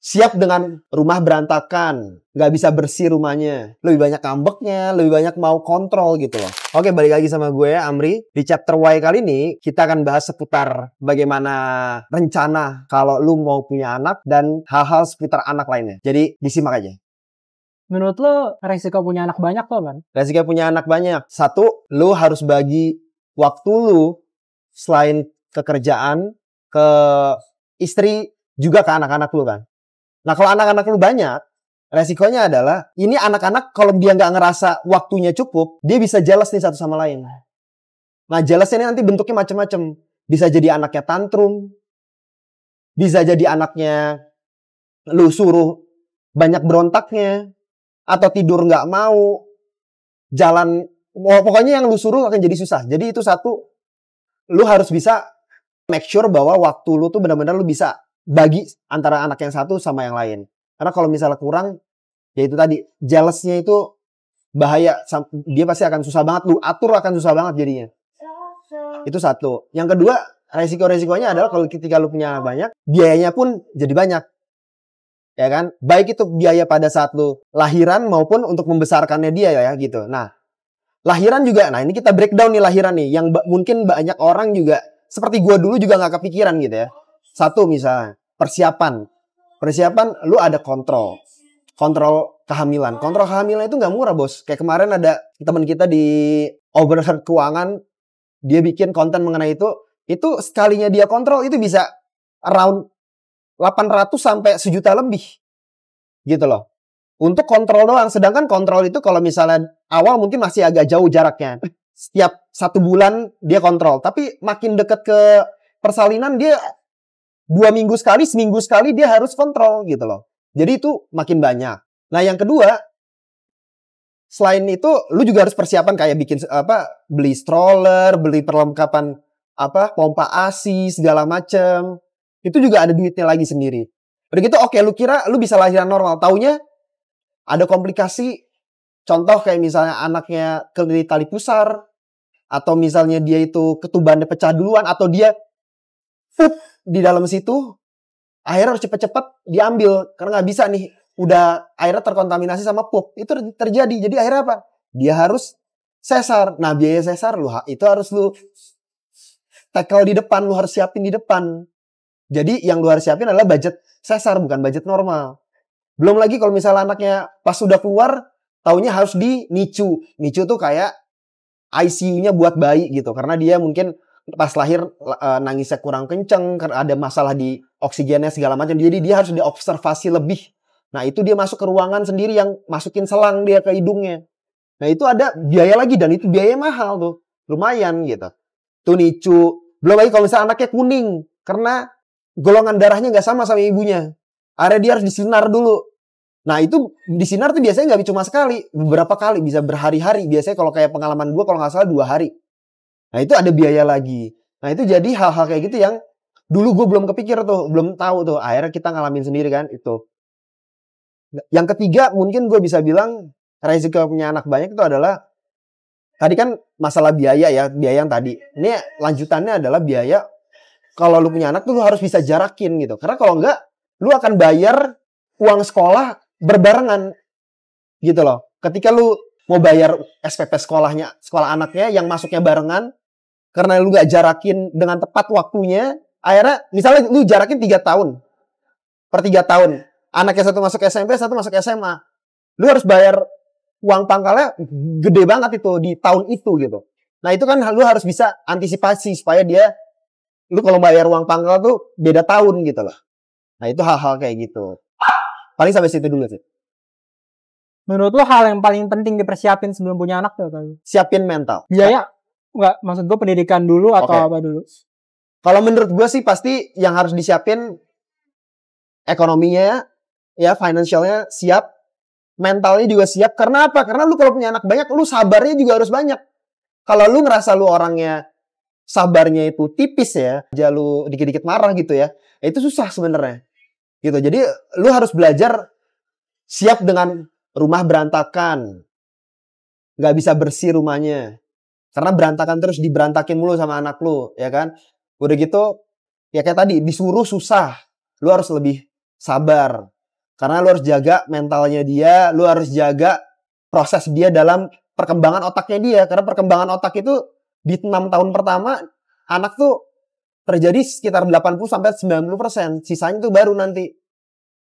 siap dengan rumah berantakan, nggak bisa bersih rumahnya, lebih banyak ngambeknya, lebih banyak mau kontrol gitu loh. Oke, balik lagi sama gue Amri. Di chapter Y kali ini kita akan bahas seputar bagaimana rencana kalau lu mau punya anak dan hal-hal seputar anak lainnya. Jadi disimak aja. Menurut lo resiko punya anak banyak tuh kan? Resiko punya anak banyak. Satu, lu harus bagi waktu lu selain kekerjaan ke istri juga ke anak-anak lu kan. Nah, kalau anak-anak lu banyak, resikonya adalah ini anak-anak kalau dia nggak ngerasa waktunya cukup, dia bisa jealous nih satu sama lain. Nah, jealousnya ini nanti bentuknya macam-macam. Bisa jadi anaknya tantrum, bisa jadi anaknya lu suruh banyak berontaknya, atau tidur nggak mau, jalan, pokoknya yang lu suruh akan jadi susah. Jadi itu satu, lu harus bisa make sure bahwa waktu lu tuh benar-benar lu bisa bagi antara anak yang satu sama yang lain. Karena kalau misalnya kurang, ya itu tadi, jealousnya itu bahaya. Dia pasti akan susah banget, lu atur akan susah banget jadinya. Itu satu. Yang kedua, resiko-resikonya adalah kalau ketika lu punya anak banyak, biayanya pun jadi banyak. Ya kan? Baik itu biaya pada saat lu lahiran maupun untuk membesarkannya dia ya gitu. Nah, lahiran juga, nah ini kita breakdown nih lahiran nih, yang mungkin banyak orang juga, seperti gua dulu juga gak kepikiran gitu ya. Satu misalnya, persiapan. Persiapan, lu ada kontrol kehamilan. Kontrol kehamilan itu gak murah, bos. Kayak kemarin ada teman kita di Overheard Keuangan, dia bikin konten mengenai itu sekalinya dia kontrol, itu bisa around 800 sampai 1 juta lebih. Gitu loh. Untuk kontrol doang. Sedangkan kontrol itu kalau misalnya awal mungkin masih agak jauh jaraknya. Setiap 1 bulan dia kontrol. Tapi makin deket ke persalinan dia 2 minggu sekali, seminggu sekali dia harus kontrol gitu loh. Jadi itu makin banyak. Nah yang kedua, selain itu lu juga harus persiapan kayak bikin beli stroller, beli perlengkapan pompa ASI segala macem. Itu juga ada duitnya lagi sendiri. Udah gitu oke, lu kira lu bisa lahiran normal, taunya ada komplikasi. Contoh kayak misalnya anaknya kelilit tali pusar, atau misalnya dia itu ketubannya pecah duluan, atau dia di dalam situ, akhirnya harus cepet-cepet diambil karena nggak bisa nih, udah akhirnya terkontaminasi sama pup. Itu terjadi. Jadi akhirnya apa? Dia harus sesar. Nah, biaya sesar itu harus lu tackle di depan, lu harus siapin di depan. Jadi yang lu harus siapin adalah budget sesar, bukan budget normal. Belum lagi kalau misalnya anaknya pas sudah keluar, taunya harus di NICU. NICU tuh kayak ICU-nya buat bayi gitu. Karena dia mungkin pas lahir nangisnya kurang kenceng, karena ada masalah di oksigennya segala macam. Jadi dia harus diobservasi lebih. Nah itu dia masuk ke ruangan sendiri yang masukin selang dia ke hidungnya. Nah itu ada biaya lagi, dan itu biaya mahal tuh. Lumayan gitu. Tuh NICU. Belum lagi kalau misalnya anaknya kuning. Karena golongan darahnya nggak sama ibunya. Akhirnya dia harus disinar dulu. Nah itu disinar tuh biasanya nggak cuma sekali, beberapa kali, bisa berhari-hari. Biasanya kalau kayak pengalaman gue kalau nggak salah 2 hari. Nah itu ada biaya lagi. Nah itu jadi hal-hal kayak gitu yang dulu gue belum kepikir tuh, belum tahu tuh. Akhirnya kita ngalamin sendiri kan itu. Yang ketiga mungkin gue bisa bilang resiko punya anak banyak itu adalah, tadi kan masalah biaya ya, biaya yang tadi. Ini lanjutannya adalah biaya. Kalau lu punya anak tuh lu harus bisa jarakin gitu. Karena kalau enggak, lu akan bayar uang sekolah berbarengan gitu loh. Ketika lu mau bayar SPP sekolah anaknya yang masuknya barengan, karena lu gak jarakin dengan tepat waktunya, akhirnya misalnya lu jarakin 3 tahun. Per 3 tahun. Anaknya satu masuk SMP, satu masuk SMA. Lu harus bayar uang pangkalnya gede banget itu di tahun itu gitu. Nah itu kan lu harus bisa antisipasi supaya lu kalau bayar uang pangkal tuh beda tahun gitu loh. Nah itu hal-hal kayak gitu. Paling sampai situ dulu sih. Menurut lo hal yang paling penting dipersiapin sebelum punya anak tuh? Siapin mental. Biaya? Enggak, maksud gue pendidikan dulu atau apa dulu? Kalau menurut gue sih pasti yang harus disiapin ekonominya ya, financialnya siap. Mentalnya juga siap. Karena apa? Karena lu kalau punya anak banyak, lu sabarnya juga harus banyak. Kalau lu ngerasa lu orangnya sabarnya itu tipis ya, aja lu dikit-dikit marah gitu ya, itu susah sebenarnya gitu. Jadi lu harus belajar siap dengan rumah berantakan, nggak bisa bersih rumahnya karena berantakan terus, diberantakin mulu sama anak lu ya kan. Udah gitu ya kayak tadi disuruh susah, lu harus lebih sabar. Karena lu harus jaga mentalnya dia, lu harus jaga proses dia dalam perkembangan otaknya dia. Karena perkembangan otak itu di 6 tahun pertama, anak tuh terjadi sekitar 80-90%. Sisanya tuh baru nanti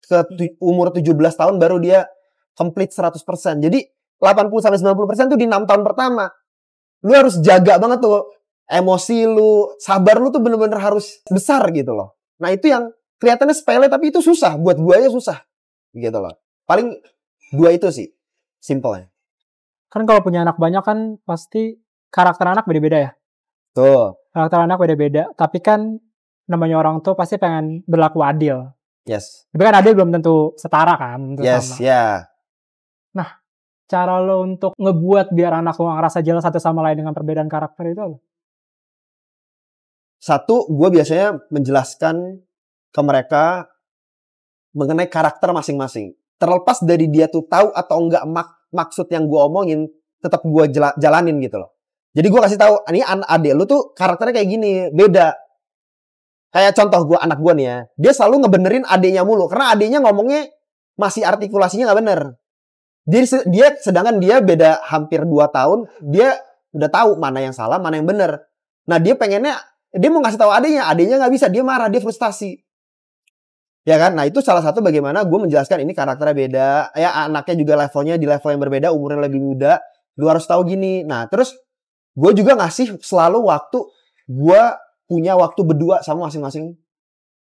ke umur 17 tahun baru dia complete 100%. Jadi 80-90% tuh di 6 tahun pertama. Lu harus jaga banget tuh emosi lu, sabar lu tuh bener-bener harus besar gitu loh. Nah itu yang kelihatannya sepele tapi itu susah. Buat gue aja susah gitu loh. Paling 2 itu sih simpelnya. Kan kalau punya anak banyak kan pasti karakter anak beda-beda ya. Tuh. Karakter anak beda-beda. Tapi kan namanya orang tua pasti pengen berlaku adil. Yes. Tapi kan adil belum tentu setara kan. Tentu Yes, sama. ya. Nah, cara lo untuk ngebuat biar anak lo ngerasa jelas satu sama lain dengan perbedaan karakter itu apa? Satu, gue biasanya menjelaskan ke mereka mengenai karakter masing-masing. Terlepas dari dia tuh tahu atau enggak maksud yang gue omongin, tetap gue jalanin gitu loh. Jadi gue kasih tahu, ini adik lu tuh karakternya kayak gini, beda. Kayak contoh gue, anak gue nih ya, dia selalu ngebenerin adiknya mulu, karena adiknya ngomongnya masih artikulasinya nggak bener. Dia sedangkan dia beda hampir 2 tahun, dia udah tahu mana yang salah, mana yang bener. Nah dia pengennya, dia mau ngasih tahu adiknya nggak bisa, dia marah, dia frustasi. Ya kan? Nah itu salah satu bagaimana gue menjelaskan ini karakternya beda. Ya anaknya juga levelnya di level yang berbeda, umurnya lebih muda. Lu harus tahu gini. Nah terus gue juga ngasih selalu waktu, gue punya waktu berdua sama masing-masing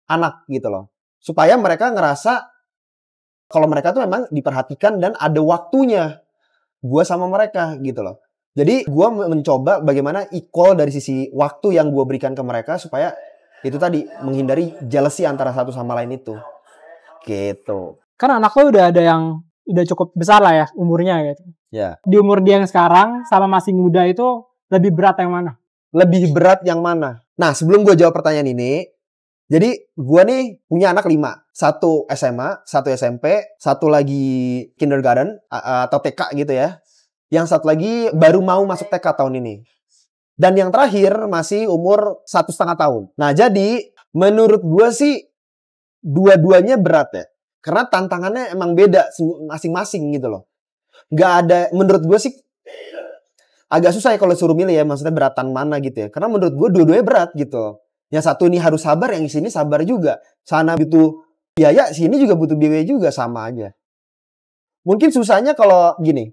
anak gitu loh. Supaya mereka ngerasa kalau mereka tuh memang diperhatikan dan ada waktunya gue sama mereka gitu loh. Jadi gue mencoba bagaimana equal dari sisi waktu yang gue berikan ke mereka supaya itu tadi menghindari jealousy antara satu sama lain itu. Gitu. Kan anak lo udah ada yang udah cukup besar lah ya umurnya gitu. Ya. Di umur dia yang sekarang sama masih muda itu lebih berat yang mana? Lebih berat yang mana? Nah sebelum gue jawab pertanyaan ini, jadi gue nih punya anak 5. 1 SMA, 1 SMP, 1 lagi kindergarten atau TK gitu ya. Yang 1 lagi baru mau masuk TK tahun ini. Dan yang terakhir masih umur 1,5 tahun. Nah jadi menurut gue sih dua-duanya berat ya. Karena tantangannya emang beda masing-masing gitu loh. Gak ada, menurut gue sih agak susah ya kalau suruh milih ya. Maksudnya beratan mana gitu ya. Karena menurut gue dua-duanya berat gitu. Yang satu ini harus sabar, yang sini sabar juga. Sana butuh biaya, sini juga butuh biaya juga, sama aja. Mungkin susahnya kalau gini.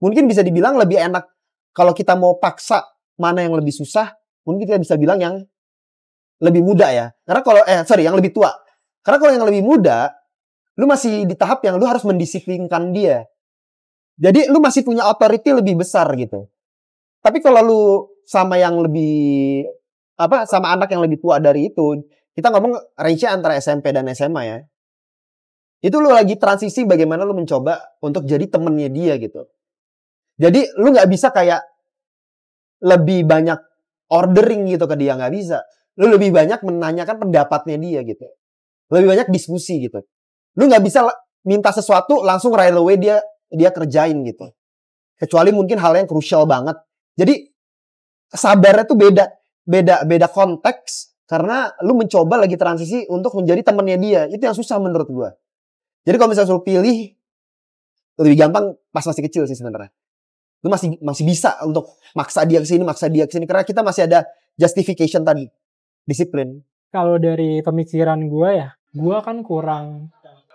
Mungkin bisa dibilang lebih enak kalau kita mau paksa mana yang lebih susah, mungkin kita bisa bilang yang lebih muda ya. Karena kalau yang lebih tua. Karena kalau yang lebih muda, lu masih di tahap yang lu harus mendisiplinkan dia. Jadi lu masih punya authority lebih besar gitu. Tapi kalau lu sama yang lebih sama anak yang lebih tua dari itu, kita ngomong range-nya antara SMP dan SMA ya. Itu lu lagi transisi bagaimana lu mencoba untuk jadi temennya dia gitu. Jadi lu nggak bisa kayak lebih banyak ordering gitu ke dia, nggak bisa. Lu lebih banyak menanyakan pendapatnya dia gitu. Lebih banyak diskusi gitu. Lu nggak bisa minta sesuatu langsung right away dia kerjain gitu. Kecuali mungkin hal yang krusial banget. Jadi sabarnya tuh beda konteks karena lu mencoba lagi transisi untuk menjadi temannya dia. Itu yang susah menurut gua. Jadi kalau misalnya suruh pilih lebih gampang pas masih kecil sih sebenarnya. Lu masih bisa untuk maksa dia ke sini karena kita masih ada justification tadi. Disiplin. Kalau dari pemikiran gue ya, gue kan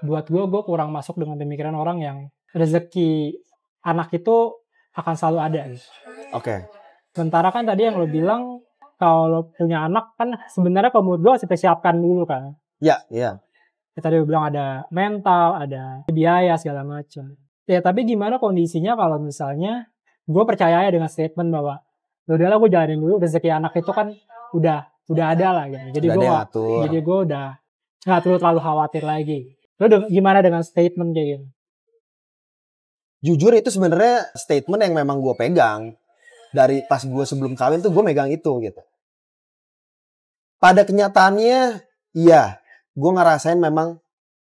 buat gue kurang masuk dengan pemikiran orang yang rezeki anak itu akan selalu ada gitu. Oke. Sementara kan tadi yang lo bilang kalau punya anak kan sebenarnya kalau menurut gue harus dipersiapkan dulu kan. Iya. Ya, tadi lo bilang ada mental, ada biaya segala macam. Ya tapi gimana kondisinya kalau misalnya gue percaya ya dengan statement bahwa udahlah gue jalanin dulu, rezeki anak itu kan udah ada lah gitu. Jadi gue udah nggak terlalu khawatir lagi. Lo gimana dengan statement kayak gitu? Jujur itu sebenarnya statement yang memang gue pegang dari pas gue sebelum kawin tuh gue megang itu gitu. Pada kenyataannya, iya, gue ngerasain memang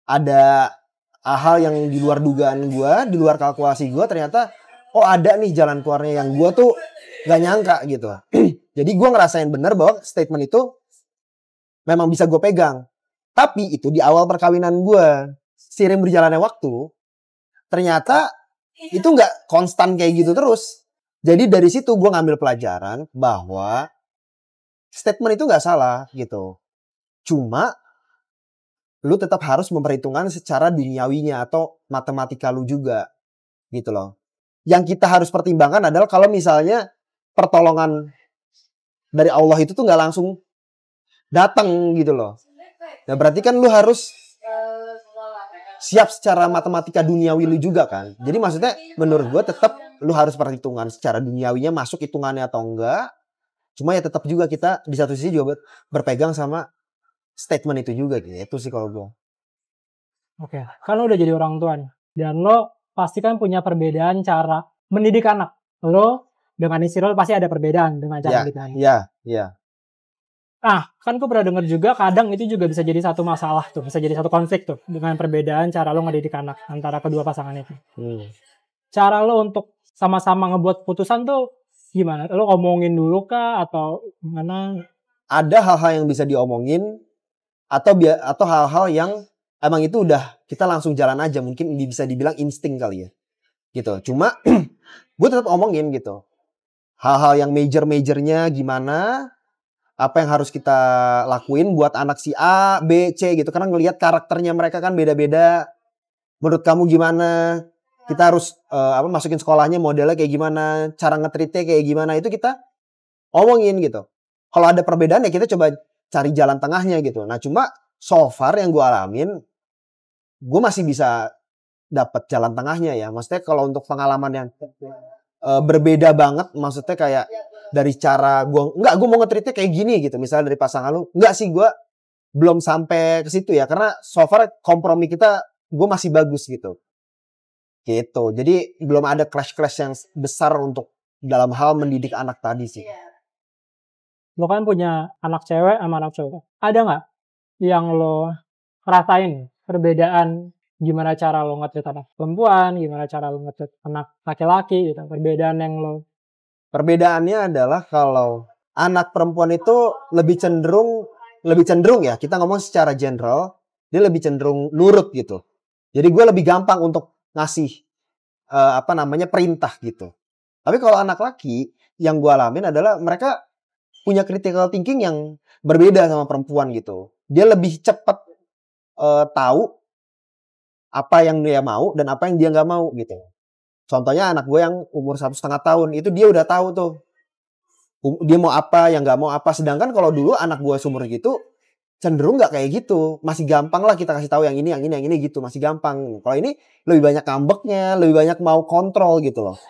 ada hal yang di luar dugaan gue, di luar kalkulasi gue, ternyata ada nih jalan keluarnya yang gue tuh gak nyangka gitu. Jadi gue ngerasain bener bahwa statement itu memang bisa gue pegang. Tapi itu di awal perkawinan gue. Seiring berjalannya waktu, ternyata itu nggak konstan kayak gitu terus. Jadi dari situ gue ngambil pelajaran bahwa statement itu nggak salah gitu. Cuma lu tetap harus memperhitungkan secara duniawinya atau matematika lu juga gitu loh. Yang kita harus pertimbangkan adalah kalau misalnya pertolongan dari Allah itu tuh nggak langsung datang gitu loh. Nah berarti kan lu harus siap secara matematika duniawi lu juga kan. Jadi maksudnya menurut gue tetap lu harus perhitungan secara duniawinya masuk hitungannya atau enggak. Cuma ya tetap juga kita di satu sisi juga berpegang sama statement itu juga gitu sih kalau gue. Oke, kan lo udah jadi orang tua nih. Dan lo pasti kan punya perbedaan cara mendidik anak. Lo dengan istri lo pasti ada perbedaan dengan cara mendidik anak. Iya. Ah, kan gue pernah denger juga kadang itu juga bisa jadi satu masalah tuh. Bisa jadi satu konflik tuh. Dengan perbedaan cara lo ngedidik anak antara kedua pasangan itu. Cara lo untuk sama-sama ngebuat putusan tuh gimana? Lo ngomongin dulu kah? Atau gimana? Ada hal-hal yang bisa diomongin. Atau hal-hal yang emang itu udah kita langsung jalan aja. Mungkin bisa dibilang insting kali ya. Gitu. Cuma gue tetap omongin gitu. Hal-hal yang major-majornya gimana. Apa yang harus kita lakuin buat anak si A, B, C gitu. Karena ngelihat karakternya mereka kan beda-beda. Menurut kamu gimana? Kita harus masukin sekolahnya modelnya kayak gimana. Cara nge-treatnya kayak gimana. Itu kita omongin gitu. Kalau ada perbedaan ya kita coba cari jalan tengahnya gitu. Nah cuma so far yang gue alamin. Gue masih bisa dapat jalan tengahnya ya. Maksudnya kalau untuk pengalaman yang berbeda banget. Maksudnya kayak dari cara gue mau nge-treatnya kayak gini gitu. Misalnya dari pasangan lu. Enggak sih gue belum sampai ke situ ya. Karena so far kompromi kita gue masih bagus gitu. Gitu. Jadi belum ada clash-clash yang besar untuk dalam hal mendidik anak tadi sih. Lo kan punya anak cewek sama anak cowok. Ada nggak yang lo rasain perbedaan gimana cara lo nge-treat anak perempuan, gimana cara lo nge-treat anak laki-laki gitu. Perbedaan yang lo... Perbedaannya adalah kalau anak perempuan itu lebih cenderung ya, kita ngomong secara general, dia lebih cenderung nurut gitu. Jadi gue lebih gampang untuk ngasih perintah gitu. Tapi kalau anak laki yang gue alamin adalah mereka punya critical thinking yang berbeda sama perempuan gitu. Dia lebih cepat tahu apa yang dia mau dan apa yang dia nggak mau gitu. Contohnya anak gue yang umur 1,5 tahun, itu dia udah tahu tuh. Dia mau apa, yang gak mau apa. Sedangkan kalau dulu anak gue seumur gitu, cenderung gak kayak gitu. Masih gampang lah kita kasih tahu yang ini gitu. Masih gampang. Kalau ini lebih banyak ngambeknya, lebih banyak mau kontrol gitu loh.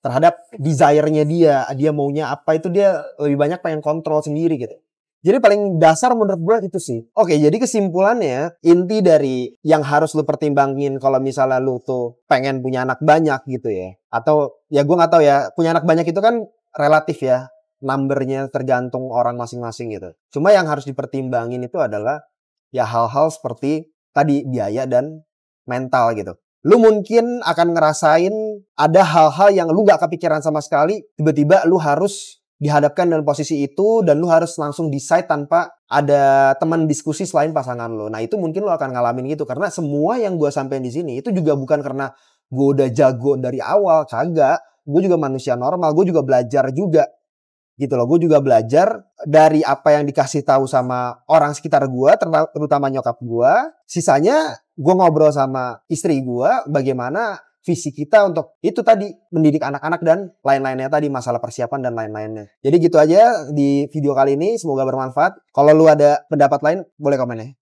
Terhadap desire-nya dia. Dia maunya apa itu dia lebih banyak pengen kontrol sendiri gitu. Jadi paling dasar menurut gue itu sih. Oke, jadi kesimpulannya inti dari yang harus lu pertimbangin kalau misalnya lu tuh pengen punya anak banyak gitu ya. Atau ya gue gak tahu ya, punya anak banyak itu kan relatif ya. Numbernya tergantung orang masing-masing gitu. Cuma yang harus dipertimbangin itu adalah ya hal-hal seperti tadi biaya dan mental gitu. Lu mungkin akan ngerasain ada hal-hal yang lu gak kepikiran sama sekali. Tiba-tiba lu harus dihadapkan dalam posisi itu dan lu harus langsung decide tanpa ada teman diskusi selain pasangan lu. Nah itu mungkin lu akan ngalamin gitu karena semua yang gue sampein di sini itu juga bukan karena gue udah jago dari awal, kagak. Gue juga manusia normal, gue juga belajar juga gitu loh. Gue juga belajar dari apa yang dikasih tahu sama orang sekitar gue, terutama nyokap gue. Sisanya gue ngobrol sama istri gue bagaimana visi kita untuk itu tadi mendidik anak-anak dan lain-lainnya tadi masalah persiapan dan lain-lainnya. Jadi gitu aja di video kali ini, semoga bermanfaat. Kalau lu ada pendapat lain boleh komen ya.